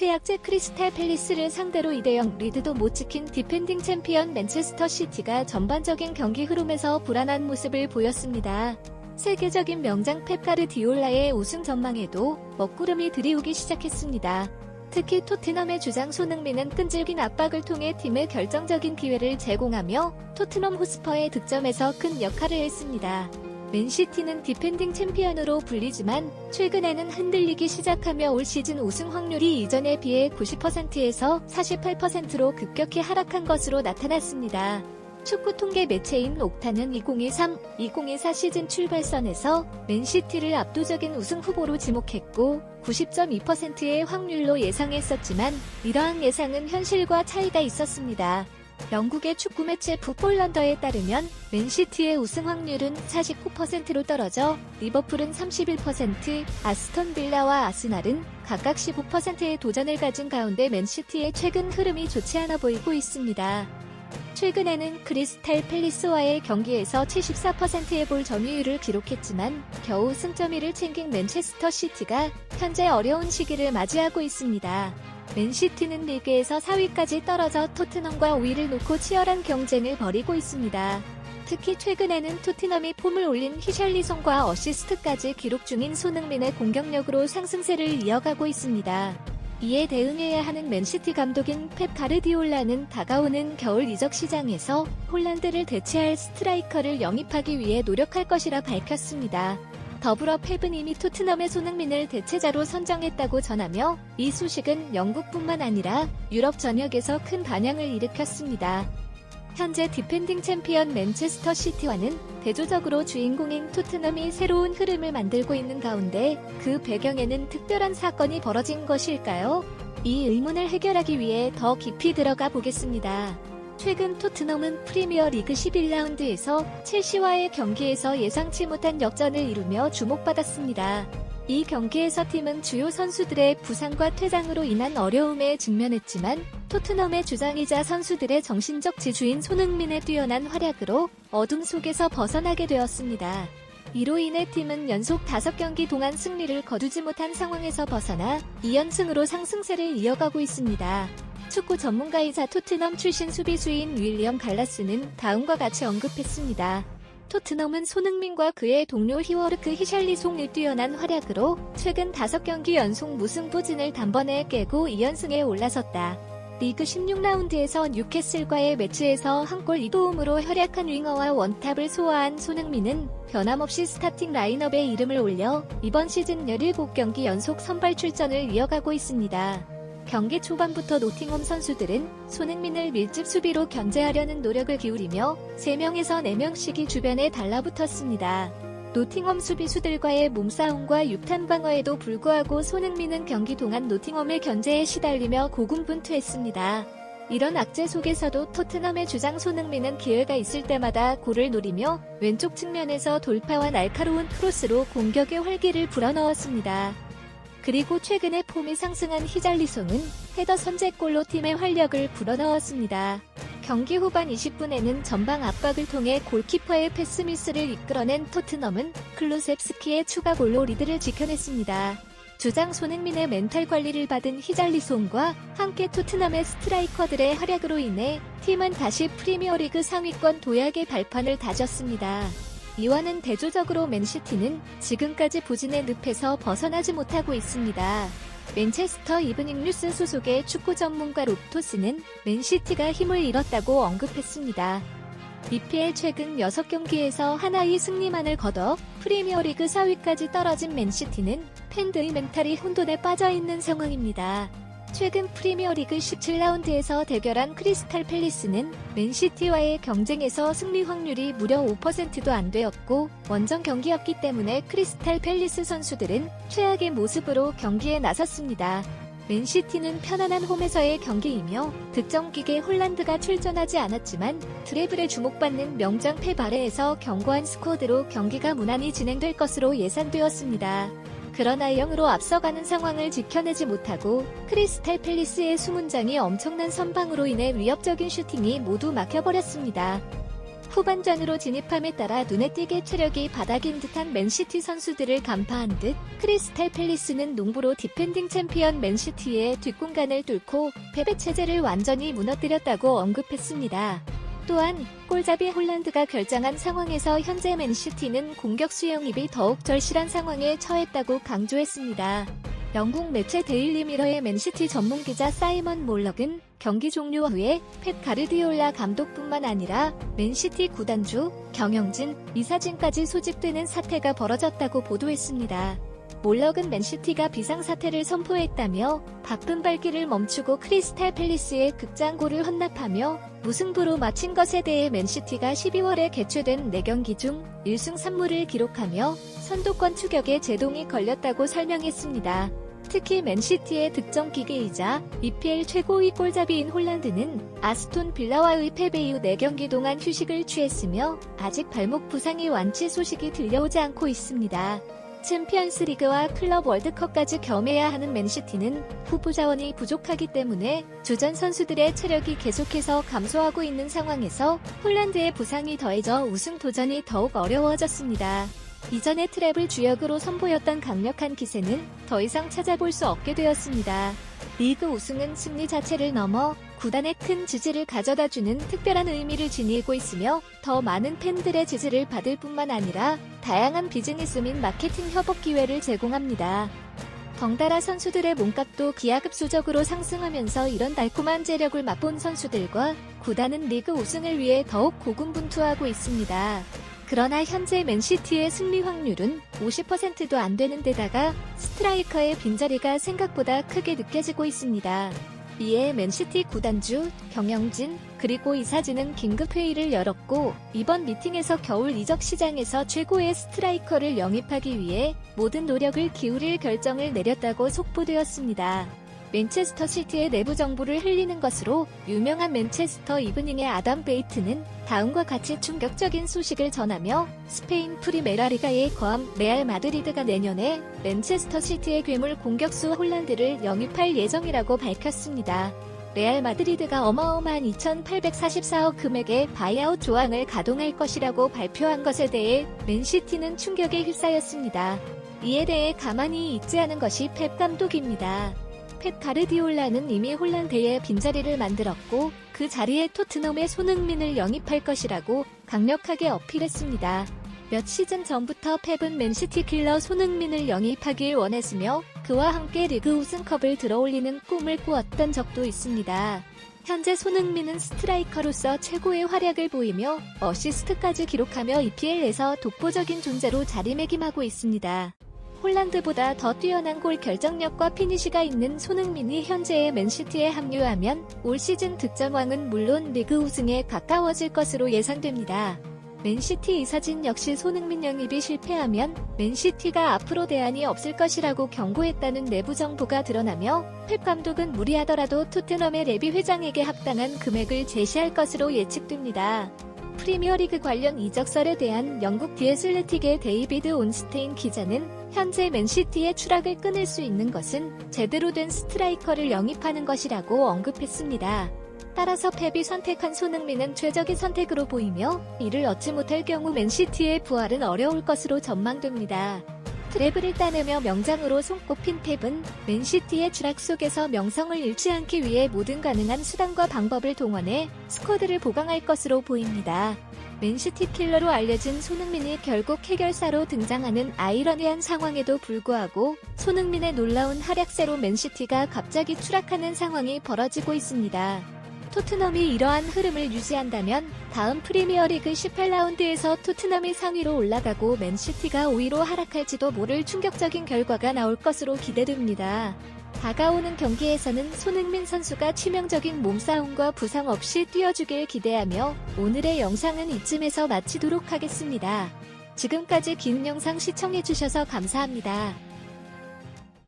최약제 크리스탈 팰리스를 상대로 2대0 리드도 못 지킨 디펜딩 챔피언 맨체스터 시티가 전반적인 경기 흐름에서 불안한 모습을 보였습니다. 세계적인 명장 펩 가르디올라의 우승 전망에도 먹구름이 들이오기 시작했습니다. 특히 토트넘의 주장 손흥민은 끈질긴 압박을 통해 팀에 결정적인 기회를 제공하며 토트넘 호스퍼의 득점에서 큰 역할을 했습니다. 맨시티는 디펜딩 챔피언으로 불리지만 최근에는 흔들리기 시작하며 올 시즌 우승 확률이 이전에 비해 90%에서 48%로 급격히 하락한 것으로 나타났습니다. 축구 통계 매체인 옥타는 2023-2024 시즌 출발선에서 맨시티를 압도적인 우승 후보로 지목했고 90.2%의 확률로 예상했었지만 이러한 예상은 현실과 차이가 있었습니다. 영국의 축구 매체 풋볼런더에 따르면 맨시티의 우승 확률은 49%로 떨어져 리버풀은 31%, 아스톤 빌라와 아스날은 각각 15%의 도전을 가진 가운데 맨시티의 최근 흐름이 좋지 않아 보이고 있습니다. 최근에는 크리스탈 팰리스와의 경기에서 74%의 볼 점유율을 기록했지만 겨우 승점 1을 챙긴 맨체스터 시티가 현재 어려운 시기를 맞이하고 있습니다. 맨시티는 리그에서 4위까지 떨어져 토트넘과 5위를 놓고 치열한 경쟁을 벌이고 있습니다. 특히 최근에는 토트넘이 폼을 올린 히샬리송과 어시스트까지 기록 중인 손흥민의 공격력으로 상승세를 이어가고 있습니다. 이에 대응해야 하는 맨시티 감독인 펩 가르디올라는 다가오는 겨울 이적 시장에서 홀란드를 대체할 스트라이커를 영입하기 위해 노력할 것이라 밝혔습니다. 더불어 펩은 이미 토트넘의 손흥민을 대체자로 선정했다고 전하며 이 소식은 영국뿐만 아니라 유럽 전역에서 큰 반향을 일으켰습니다. 현재 디펜딩 챔피언 맨체스터 시티와는 대조적으로 주인공인 토트넘이 새로운 흐름을 만들고 있는 가운데 그 배경에는 특별한 사건이 벌어진 것일까요? 이 의문을 해결하기 위해 더 깊이 들어가 보겠습니다. 최근 토트넘은 프리미어리그 11라운드에서 첼시와의 경기에서 예상치 못한 역전을 이루며 주목받았습니다. 이 경기에서 팀은 주요 선수들의 부상과 퇴장으로 인한 어려움에 직면했지만 토트넘의 주장이자 선수들의 정신적 지주인 손흥민의 뛰어난 활약으로 어둠 속에서 벗어나게 되었습니다. 이로 인해 팀은 연속 5경기 동안 승리를 거두지 못한 상황에서 벗어나 2연승으로 상승세를 이어가고 있습니다. 축구 전문가이자 토트넘 출신 수비수인 윌리엄 갈라스는 다음과 같이 언급했습니다. 토트넘은 손흥민과 그의 동료 히워르크 히샬리송의 뛰어난 활약으로 최근 5경기 연속 무승부진을 단번에 깨고 2연승에 올라섰다. 리그 16라운드에서 뉴캐슬과의 매치에서 한 골 2도움으로 활약한 윙어와 원탑을 소화한 손흥민은 변함없이 스타팅 라인업에 이름을 올려 이번 시즌 17경기 연속 선발 출전을 이어가고 있습니다. 경기 초반부터 노팅엄 선수들은 손흥민을 밀집 수비로 견제하려는 노력을 기울이며 3명에서 4명씩이 주변에 달라붙었습니다. 노팅엄 수비수들과의 몸싸움과 육탄 방어에도 불구하고 손흥민은 경기 동안 노팅엄의 견제에 시달리며 고군분투했습니다. 이런 악재 속에서도 토트넘의 주장 손흥민은 기회가 있을 때마다 골을 노리며 왼쪽 측면에서 돌파와 날카로운 크로스로 공격의 활기를 불어넣었습니다. 그리고 최근에 폼이 상승한 히샬리송은 헤더 선제골로 팀의 활력을 불어넣었습니다. 경기 후반 20분에는 전방 압박을 통해 골키퍼의 패스미스를 이끌어낸 토트넘은 클루셉스키의 추가골로 리드를 지켜냈습니다. 주장 손흥민의 멘탈 관리를 받은 히샬리송과 함께 토트넘의 스트라이커들의 활약으로 인해 팀은 다시 프리미어리그 상위권 도약의 발판을 다졌습니다. 이와는 대조적으로 맨시티는 지금까지 부진의 늪에서 벗어나지 못하고 있습니다. 맨체스터 이브닝 뉴스 소속의 축구 전문가 롭토스는 맨시티가 힘을 잃었다고 언급했습니다. EPL 최근 6경기에서 하나의 승리만을 거둬 프리미어리그 4위까지 떨어진 맨시티는 팬들의 멘탈이 혼돈에 빠져있는 상황입니다. 최근 프리미어리그 17라운드에서 대결한 크리스탈 팰리스는 맨시티와의 경쟁에서 승리 확률이 무려 5%도 안 되었고 원정 경기였기 때문에 크리스탈 팰리스 선수들은 최악의 모습으로 경기에 나섰습니다. 맨시티는 편안한 홈에서의 경기이며 득점기계 홀란드가 출전하지 않았지만 트래블에 주목받는 명장 펩 아래에서 견고한 스쿼드로 경기가 무난히 진행될 것으로 예상되었습니다. 그러나 0으로 앞서가는 상황을 지켜내지 못하고 크리스탈 팰리스의 수문장이 엄청난 선방으로 인해 위협적인 슈팅이 모두 막혀버렸습니다. 후반전으로 진입함에 따라 눈에 띄게 체력이 바닥인 듯한 맨시티 선수들을 간파한 듯 크리스탈 팰리스는 농부로 디펜딩 챔피언 맨시티의 뒷공간을 뚫고 패배 체제를 완전히 무너뜨렸다고 언급했습니다. 또한 골잡이 홀란드가 결정한 상황에서 현재 맨시티는 공격수 영입이 더욱 절실한 상황에 처했다고 강조했습니다. 영국 매체 데일리 미러의 맨시티 전문기자 사이먼 몰럭은 경기 종료 후에 펩 가르디올라 감독뿐만 아니라 맨시티 구단주, 경영진, 이사진까지 소집되는 사태가 벌어졌다고 보도했습니다. 몰럭은 맨시티가 비상사태를 선포했다며 바쁜 발길을 멈추고 크리스탈 팰리스의 극장골을 헌납하며 무승부로 마친 것에 대해 맨시티가 12월에 개최된 4경기 중 1승 3무를 기록하며 선두권 추격에 제동이 걸렸다고 설명했습니다. 특히 맨시티의 득점 기계이자 EPL 최고의 골잡이인 홀란드는 아스톤 빌라와의 패배 이후 4경기 동안 휴식을 취했으며 아직 발목 부상의 완치 소식이 들려오지 않고 있습니다. 챔피언스 리그와 클럽 월드컵까지 겸해야 하는 맨시티는 후보 자원이 부족하기 때문에 주전 선수들의 체력이 계속해서 감소하고 있는 상황에서 홀란드의 부상이 더해져 우승 도전이 더욱 어려워졌습니다. 이전에 트랩을 주역으로 선보였던 강력한 기세는 더 이상 찾아볼 수 없게 되었습니다. 리그 우승은 승리 자체를 넘어 구단에 큰 지지를 가져다주는 특별한 의미를 지니고 있으며 더 많은 팬들의 지지를 받을 뿐만 아니라 다양한 비즈니스 및 마케팅 협업 기회를 제공합니다. 덩달아 선수들의 몸값도 기하급수적으로 상승하면서 이런 달콤한 재력을 맛본 선수들과 구단은 리그 우승을 위해 더욱 고군분투하고 있습니다. 그러나 현재 맨시티의 승리 확률은 50%도 안 되는 데다가 스트라이커의 빈자리가 생각보다 크게 느껴지고 있습니다. 이에 맨시티 구단주, 경영진, 그리고 이사진은 긴급회의를 열었고 이번 미팅에서 겨울 이적 시장에서 최고의 스트라이커를 영입하기 위해 모든 노력을 기울일 결정을 내렸다고 속보되었습니다. 맨체스터 시티의 내부 정보를 흘리는 것으로 유명한 맨체스터 이브닝의 아담 베이트는 다음과 같이 충격적인 소식을 전하며 스페인 프리메라 리가에 거함 레알 마드리드가 내년에 맨체스터 시티의 괴물 공격수 홀란드를 영입할 예정이라고 밝혔습니다. 레알 마드리드가 어마어마한 2,844억 금액의 바이아웃 조항을 가동할 것이라고 발표한 것에 대해 맨시티는 충격에 휩싸였습니다. 이에 대해 가만히 있지 않은 것이 펩 감독입니다. 펩 가르디올라는 이미 홀란드에 빈자리를 만들었고 그 자리에 토트넘의 손흥민을 영입할 것이라고 강력하게 어필했습니다. 몇 시즌 전부터 펩은 맨시티 킬러 손흥민을 영입하길 원했으며 그와 함께 리그 우승컵을 들어올리는 꿈을 꾸었던 적도 있습니다. 현재 손흥민은 스트라이커로서 최고의 활약을 보이며 어시스트까지 기록하며 EPL에서 독보적인 존재로 자리매김하고 있습니다. 홀란드보다 더 뛰어난 골 결정력과 피니시가 있는 손흥민이 현재의 맨시티에 합류하면 올 시즌 득점왕은 물론 리그 우승에 가까워질 것으로 예상됩니다. 맨시티 이사진 역시 손흥민 영입이 실패하면 맨시티가 앞으로 대안이 없을 것이라고 경고했다는 내부 정보가 드러나며 펩 감독은 무리하더라도 토트넘의 레비 회장에게 합당한 금액을 제시할 것으로 예측됩니다. 프리미어리그 관련 이적설에 대한 영국 디 애슬레틱의 데이비드 온스테인 기자는 현재 맨시티의 추락을 끊을 수 있는 것은 제대로 된 스트라이커를 영입하는 것이라고 언급했습니다. 따라서 펩이 선택한 손흥민은 최적의 선택으로 보이며 이를 얻지 못할 경우 맨시티의 부활은 어려울 것으로 전망됩니다. 트래블을 따내며 명장으로 손꼽힌 펩은 맨시티의 추락 속에서 명성을 잃지 않기 위해 모든 가능한 수단과 방법을 동원해 스쿼드를 보강할 것으로 보입니다. 맨시티 킬러로 알려진 손흥민이 결국 해결사로 등장하는 아이러니한 상황에도 불구하고 손흥민의 놀라운 활약세로 맨시티가 갑자기 추락하는 상황이 벌어지고 있습니다. 토트넘이 이러한 흐름을 유지한다면 다음 프리미어리그 18라운드에서 토트넘이 상위로 올라가고 맨시티가 5위로 하락할지도 모를 충격적인 결과가 나올 것으로 기대됩니다. 다가오는 경기에서는 손흥민 선수가 치명적인 몸싸움과 부상 없이 뛰어주길 기대하며 오늘의 영상은 이쯤에서 마치도록 하겠습니다. 지금까지 긴 영상 시청해주셔서 감사합니다.